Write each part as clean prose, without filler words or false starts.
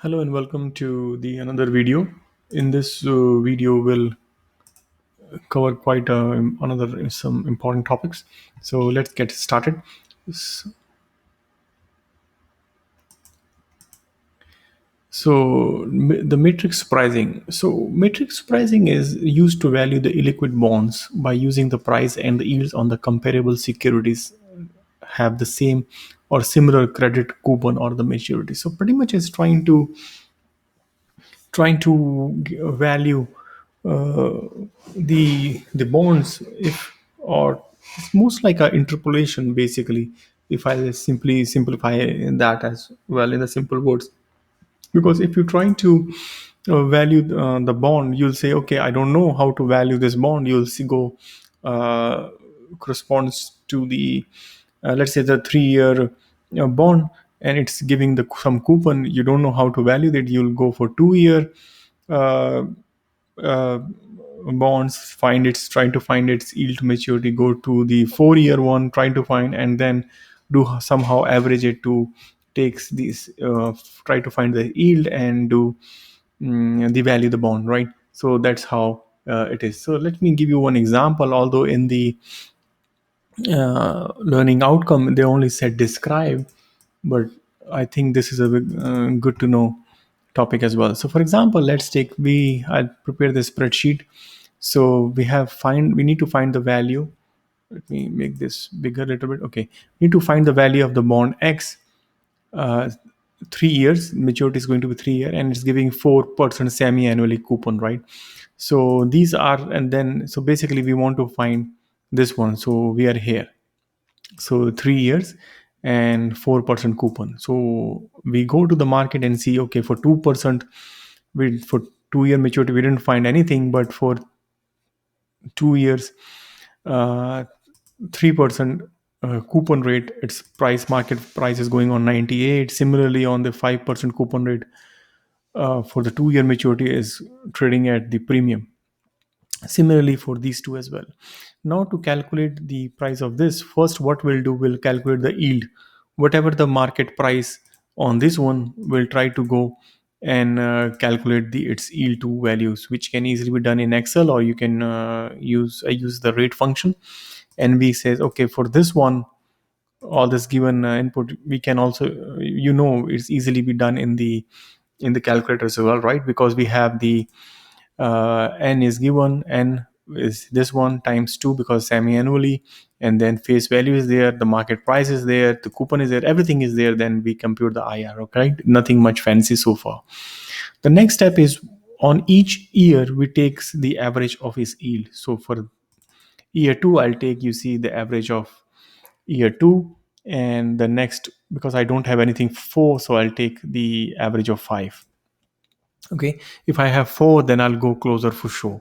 Hello and welcome to the another video. In this video, we'll cover quite another some important topics. So let's get started. S- the matrix pricing. So matrix pricing is used to value the illiquid bonds by using the price and the yields on the comparable securities have the same or similar credit coupon or the maturity. So pretty much it's trying to value uh, the bonds if or it's most like a interpolation basically, if I simply simplify that as well in the simple words. Because if you're trying to value the bond, you'll say, okay, I don't know how to value this bond. You'll see go corresponds to the let's say the 3 year bond, and it's giving the some coupon. You don't know how to value that. You'll go for 2 year uh, uh, bonds, find its trying to find its yield to maturity, go to the 4 year one, trying to find, and then do somehow average it to takes these try to find the yield and do the value the bond, right? So that's how it is. So let me give you one example. Although in the learning outcome they only said describe, but I think this is a good to know topic as well. So for example, let's take I prepare this spreadsheet. So we need to find the value. Let me make this bigger a little bit. Okay, we need to find the value of the bond X. uh, 3 years maturity is going to be 3 year, and it's giving 4% semi-annually coupon, right? So these are, and then so basically we want to find this one. So we are here. So 3 years and 4% coupon. So we go to the market and see, okay, for 2%, we for 2 year maturity we didn't find anything, but for 2 years, uh, 3% coupon rate, its price market price is going on 98. Similarly, on the 5% coupon rate for the 2 year maturity is trading at the premium. Similarly for these two as well. Now to calculate the price of this, first what we'll do, we'll calculate the yield. Whatever the market price on this one, we'll try to go and calculate the its yield to values, which can easily be done in Excel, or you can use the rate function. And we says, okay, for this one, all this given input, we can also it's easily be done in the calculator as well, right? Because we have the n is given, n is this one times 2 because semi-annually, and then face value is there, the market price is there, the coupon is there, everything is there. Then we compute the IR. Okay, nothing much fancy so far. The next step is, on each year we takes the average of his yield. So for year 2, I'll take, you see, the average of year 2, and the next, because I don't have anything 4, so I'll take the average of 5. Okay, if I have 4, then I'll go closer for sure.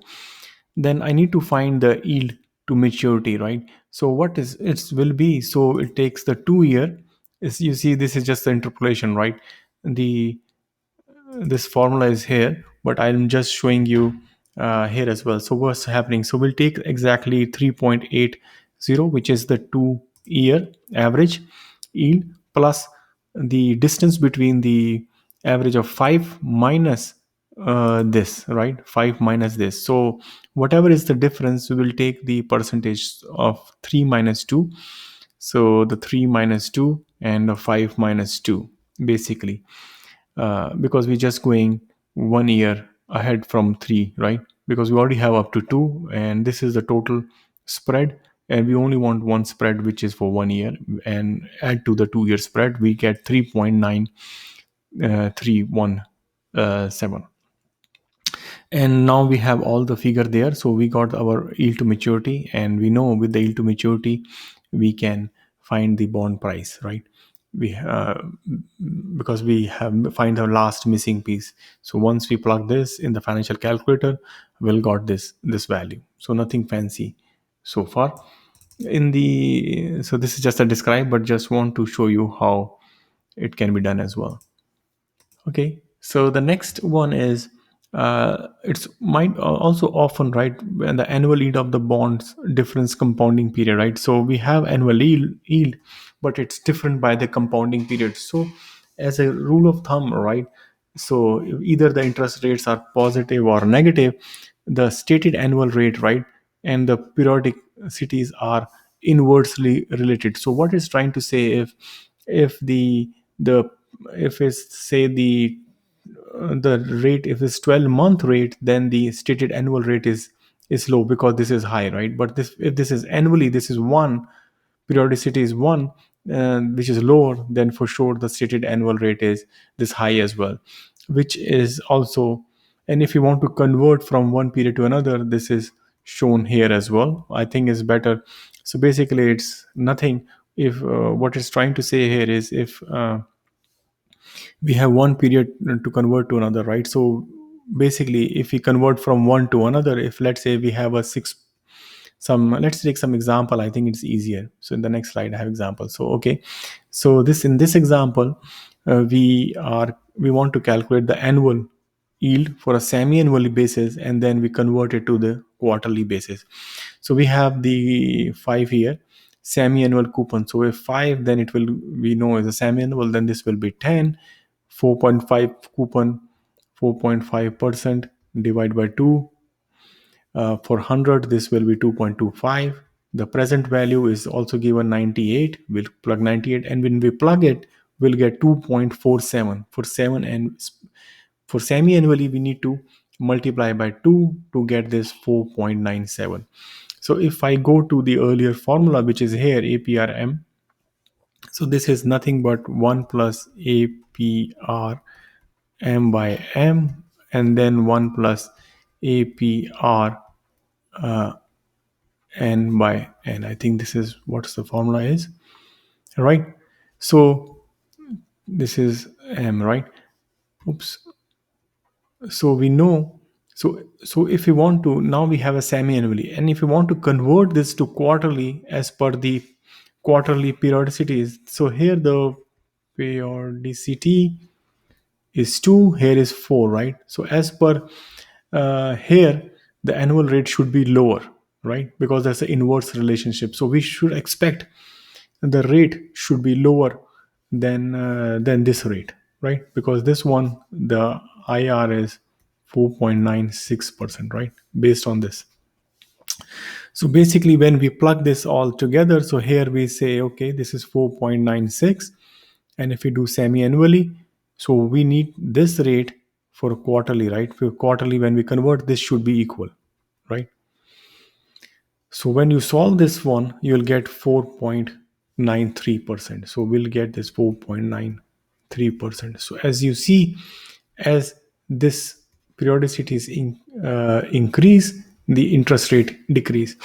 Then I need to find the yield to maturity, right? So what is it will be, so it takes the 2 year. Is, you see, this is just the interpolation, right? The This formula is here, but I'm just showing you here as well. So what's happening, so we'll take exactly 3.80, which is the 2 year average yield, plus the distance between the average of 5 minus this, right? 5 minus this. So whatever is the difference, we will take the percentage of 3 minus 2. So the 3 minus 2 and the 5 minus 2, basically, because we're just going 1 year ahead from 3, right? Because we already have up to 2, and this is the total spread, and we only want one spread, which is for 1 year, and add to the 2 year spread, we get 3.9317. And now we have all the figure there. So we got our yield to maturity, and we know with the yield to maturity we can find the bond price, right? We Because we have find the last missing piece. So once we plug this in the financial calculator, we'll got this value. So nothing fancy so far. So this is just a describe, but just want to show you how it can be done as well. Okay, so the next one is, it's might also often, right, when the annual yield of the bonds difference compounding period, right? So we have annual yield, but it's different by the compounding period. So as a rule of thumb, right, So either the interest rates are positive or negative, the stated annual rate, right, and the periodic cities are inversely related. So what it's trying to say, if the if it's say the rate, if it's 12-month rate, then the stated annual rate is low because this is high, right? But this, if this is annually, this is one, periodicity is one, which is lower, then for sure the stated annual rate is this high as well, which is also. And if you want to convert from one period to another, this is shown here as well, I think is better. So basically it's nothing. If what it's trying to say here is, if we have one period to convert to another, right? So basically if we convert from one to another, if let's say we have a six, some, let's take some example, I think it's easier. So in the next slide I have example. So okay, so this, in this example, we want to calculate the annual yield for a semi-annually basis, and then we convert it to the quarterly basis. So we have the 5 year semi-annual coupon. So if 5, then it will, we know is a semi-annual, then this will be 10, 4.5 coupon, 4.5% divided by 2. For 100, this will be 2.25. The present value is also given 98. We'll plug 98, and when we plug it, we'll get 2.47 for 7. And for semi-annually, we need to multiply by 2 to get this 4.97. So if I go to the earlier formula, which is here, APRM, so this is nothing but 1 plus APR M by M, and then 1 plus APR N by N. I think this is what the formula is, right? So this is M, right? Oops. So we know, so if we want to, now we have a semi-annually, and if you want to convert this to quarterly as per the quarterly periodicities, so here the periodicity is 2, here is 4, right? So as per here, the annual rate should be lower, right? Because there's an inverse relationship. So we should expect the rate should be lower than this rate, right? Because this one, the IR is 4.96%, right? Based on this. So basically, when we plug this all together, so here we say, okay, this is 4.96. And if we do semi-annually, so we need this rate for quarterly, right? For quarterly, when we convert, this should be equal, right? So when you solve this one, you'll get 4.93%. So we'll get this 4.93%. So as you see, as this periodicity is increase, the interest rate decrease.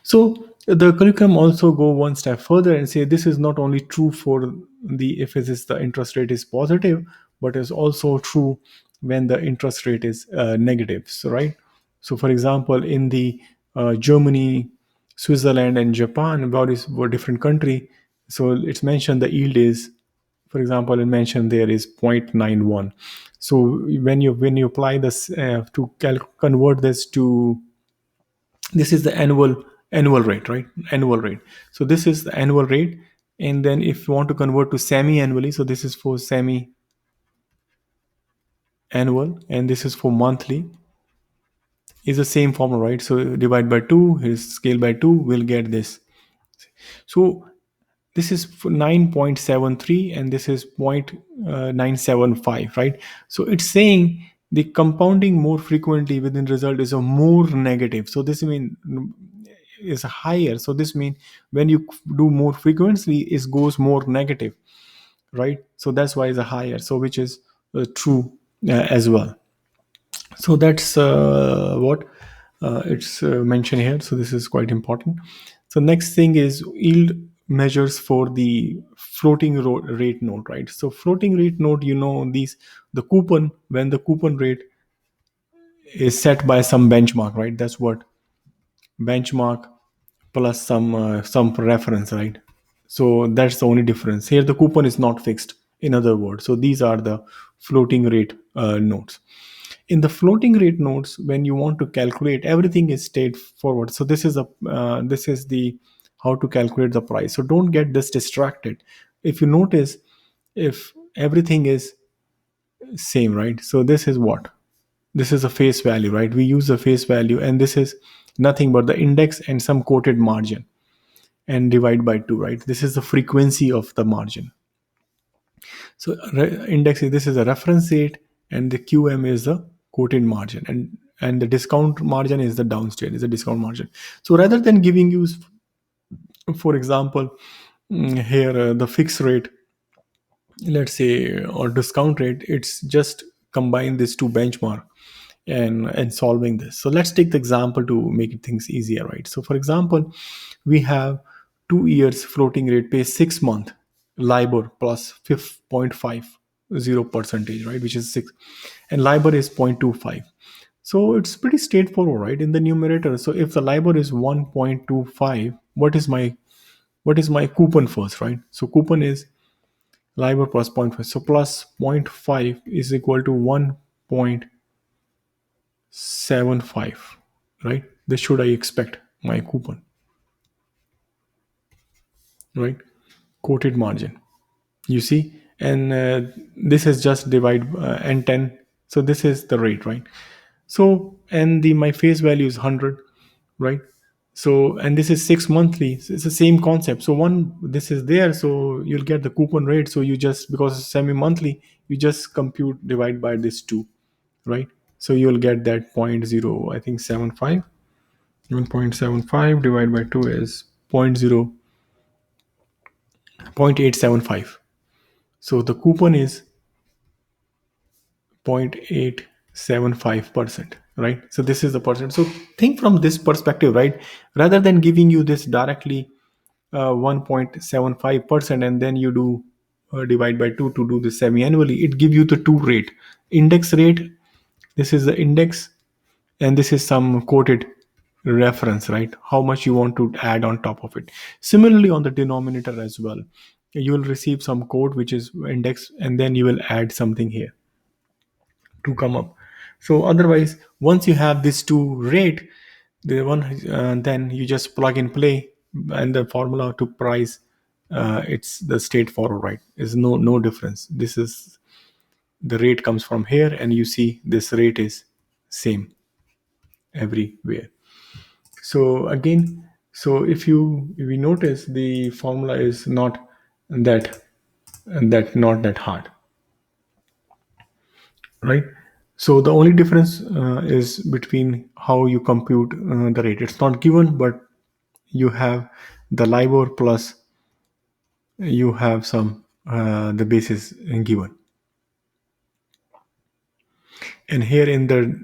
So the curriculum also go one step further and say this is not only true for the, if it is the interest rate is positive, but is also true when the interest rate is negative. So right. So for example, in the Germany, Switzerland, and Japan, about is for different country. So it's mentioned the yield is, for example, it mentioned there is 0.91. So when you apply this convert this to, this is the annual rate, right? Annual rate. So this is the annual rate, and then if you want to convert to semi-annually, so this is for semi-annual, and this is for monthly, is the same formula, right? So divide by 2, is scale by 2, we'll get this. So this is 9.73, and this is 0.975, right? So it's saying the compounding more frequently within result is a more negative. So this means is higher. So this means when you do more frequently, it goes more negative, right? So that's why it's a higher. So which is true as well. So that's what it's mentioned here. So this is quite important. So next thing is yield measures for the floating rate note, right? So floating rate note, these, the coupon, when the coupon rate is set by some benchmark, right? That's what benchmark plus some reference, right? So that's the only difference here. The coupon is not fixed, in other words. So these are the floating rate notes. In the floating rate notes, when you want to calculate, everything is straightforward. So this is the how to calculate the price. So don't get this distracted. If you notice, if everything is same, right? So this is what? This is a face value, right? We use the face value, and this is nothing but the index and some quoted margin, and divide by 2, right? This is the frequency of the margin. So index this is a reference rate, and the QM is the quoted margin, and the discount margin is the downstate, is the discount margin. So rather than giving you, for example, here the fixed rate, let's say, or discount rate, it's just combine these two benchmark and solving this. So let's take the example to make it things easier, right? So for example, we have 2 years floating rate pay 6 month LIBOR plus 0.50 percentage, right? Which is 6, and LIBOR is 0.25. So it's pretty straightforward, right? In the numerator, so if the LIBOR is 1.25, what is my coupon first, right? So coupon is LIBOR plus zero point 0.5. So plus zero point 0.5 is equal to 1.75, right? This should I expect my coupon, right? Quoted margin. You see, and this is just divide and 10. So this is the rate, right? So and the my face value is 100, right? So and this is 6 monthly. So it's the same concept. So one, this is there, so you'll get the coupon rate. So you just, because it's semi monthly, you just compute divide by this 2, right? So you'll get that zero point 0, I think 75. 1.75 divided by 2 is zero point 0.875. So the coupon is 0.875%, right? So this is the percent. So think from this perspective, right? Rather than giving you this directly 1.75%, and then you do divide by 2 to do the semi-annually, it give you the two rate. Index rate, this is the index, and this is some quoted reference, right? How much you want to add on top of it. Similarly on the denominator as well, you will receive some code which is index, and then you will add something here to come up. So otherwise, once you have this two rate, the one, then you just plug and play, and the formula to price, it's the straightforward, right? Is no difference. This is the rate comes from here, and you see this rate is same everywhere. So again, so if we notice, the formula is not that not that hard, right? So the only difference is between how you compute the rate. It's not given, but you have the LIBOR plus you have some the basis given, and here in the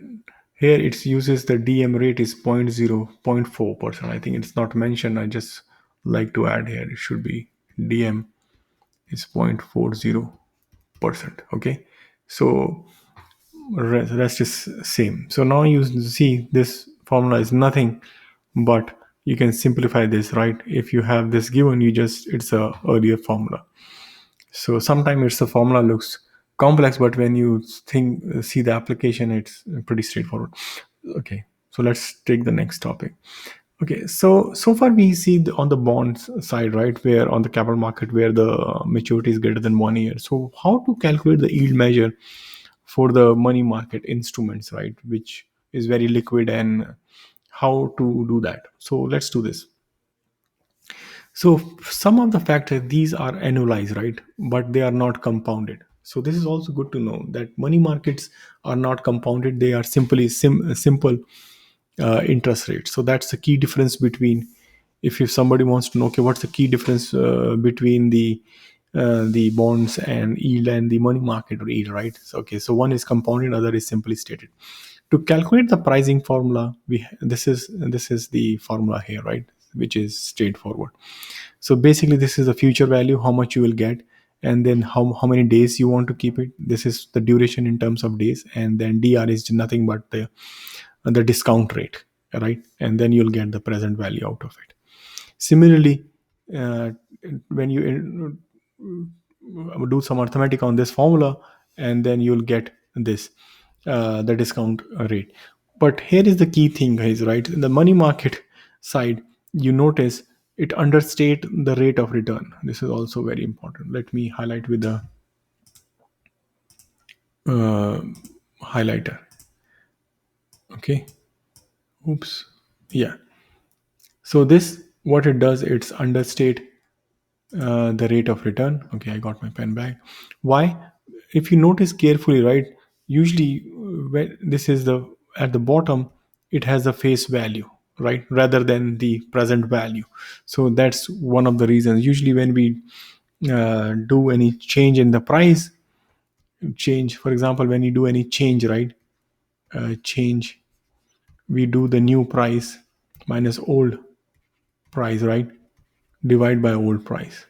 here it uses the DM rate is 0.4%. I think it's not mentioned. I just like to add here. It should be DM is 0.40%. Okay, so rest is same. So now you see this formula is nothing but you can simplify this, right? If you have this given, you just, it's a earlier formula. So sometimes it's the formula looks complex, but when you think see the application, it's pretty straightforward. Okay, so let's take the next topic. Okay, so far we see on the bonds side, right, where on the capital market where the maturity is greater than 1 year. So how to calculate the yield measure for the money market instruments, right, which is very liquid, and how to do that? So let's do this. So some of the factors, these are annualized, right? But they are not compounded. So this is also good to know that money markets are not compounded. They are simply simple interest rates. So that's the key difference between, if somebody wants to know, okay, what's the key difference between the bonds and yield and the money market yield, right? So, okay, so one is compounded, other is simply stated. To calculate the pricing formula, this is the formula here, right, which is straightforward. So basically this is the future value, how much you will get, and then how many days you want to keep it. This is the duration in terms of days, and then DR is nothing but the discount rate, right? And then you'll get the present value out of it. Similarly, uh, when you do some arithmetic on this formula, and then you'll get this the discount rate. But here is the key thing, guys, right? In the money market side, you notice it understate the rate of return. This is also very important. Let me highlight with the uh, highlighter. Okay. Oops. Yeah. So this, what it does, it's understate the rate of return. Okay, I got my pen back. Why? If you notice carefully, right? Usually, when this is the at the bottom, it has a face value, right, rather than the present value. So that's one of the reasons. Usually, when we do any change in the price, change, for example, when you do any change, right? Change, we do the new price minus old price, right? Divide by old price,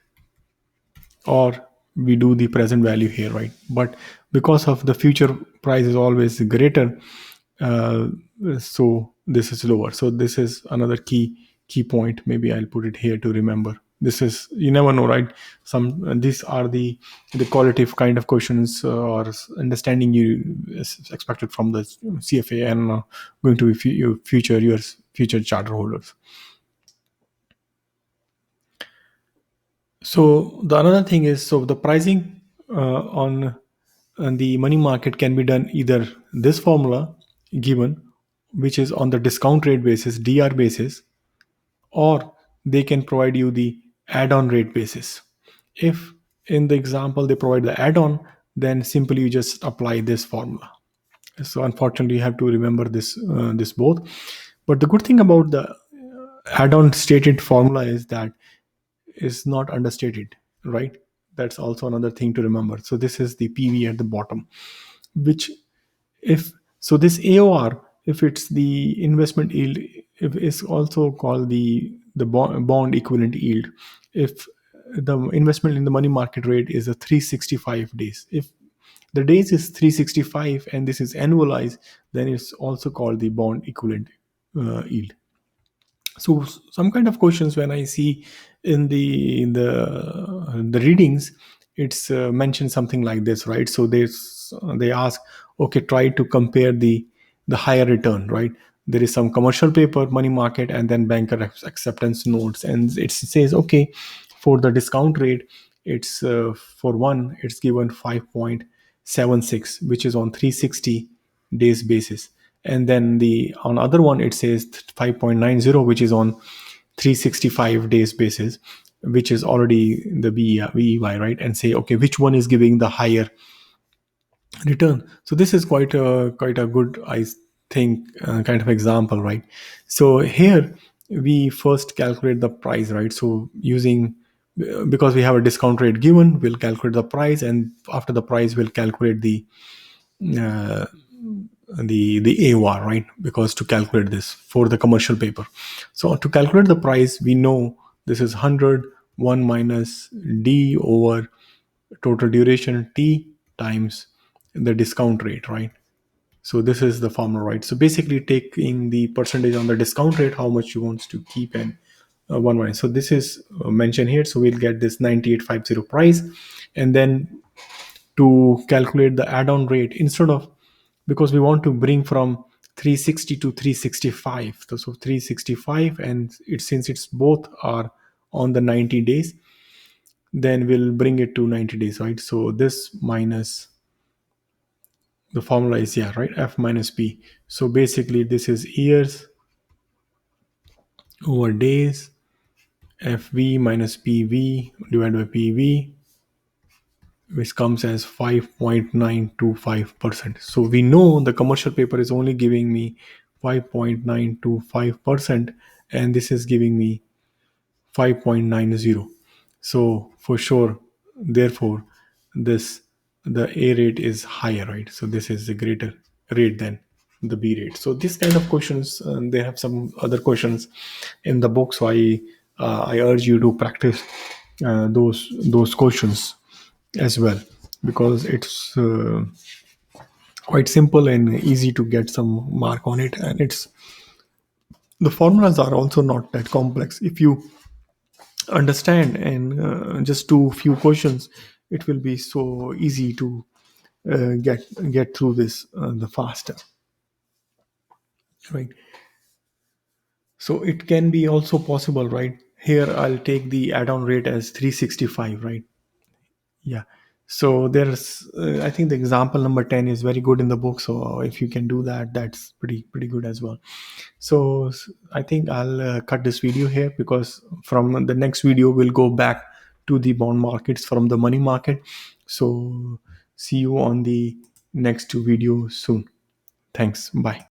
or we do the present value here, right? But because of the future price is always greater, uh, so this is lower. So this is another key point. Maybe I'll put it here to remember. This is, you never know, right? Some these are the qualitative kind of questions, or understanding you is expected from the CFA, and going to be future your future charter holders. So the another thing is, so the pricing on the money market can be done either this formula given, which is on the discount rate basis, DR basis, or they can provide you the add-on rate basis. If in the example they provide the add-on, then simply you just apply this formula. So unfortunately, you have to remember this both. But the good thing about the add-on stated formula is that is not understated, right? That's also another thing to remember. So this is the PV at the bottom, which, if so, this AOR, if it's the investment yield, if it's also called the bond equivalent yield. If the investment in the money market rate is a 365 days, if the days is 365 and this is annualized, then it's also called the bond equivalent yield. So some kind of questions when I see in the readings, it's mentioned something like this, right? So they ask, okay, try to compare the higher return, right? There is some commercial paper, money market, and then banker acceptance notes, and it says, okay, for the discount rate, it's for one, it's given 5.76, which is on 360 days basis. And then the on other one it says 5.90, which is on 365 days basis, which is already the VEY, right? And say, okay, which one is giving the higher return. So this is quite a good, I think, kind of example, right? So here we first calculate the price, right? So using, because we have a discount rate given, we'll calculate the price, and after the price we'll calculate uh, the AOR, right? Because to calculate this for the commercial paper, so to calculate the price, we know this is 100, 1 minus D over total duration T times the discount rate, right? So this is the formula, right? So basically taking the percentage on the discount rate, how much you want to keep, and one minus. So this is mentioned here. So we'll get this 9850 price, and then to calculate the add-on rate, instead of, because we want to bring from 360 to 365, so 365, and it, since it's both are on the 90 days, then we'll bring it to 90 days, right? So this minus the formula is, yeah, right, F minus P. So basically this is years over days, FV minus PV divided by PV, which comes as 5.925%. So we know the commercial paper is only giving me 5.925%, and this is giving me 5.90. So for sure, therefore, this the A rate is higher, right? So this is a greater rate than the B rate. So this kind of questions, they have some other questions in the book. So I urge you to practice those questions as well, because it's quite simple and easy to get some mark on it, and it's the formulas are also not that complex. If you understand and just do few questions, it will be so easy to get through this the faster, right? So it can be also possible, right? Here I'll take the add-on rate as 365, right? Yeah. So there's, I think the example number 10 is very good in the book. So if you can do that, that's pretty good as well. So I think I'll cut this video here, because from the next video we'll go back to the bond markets from the money market. So see you on the next video soon. Thanks. Bye.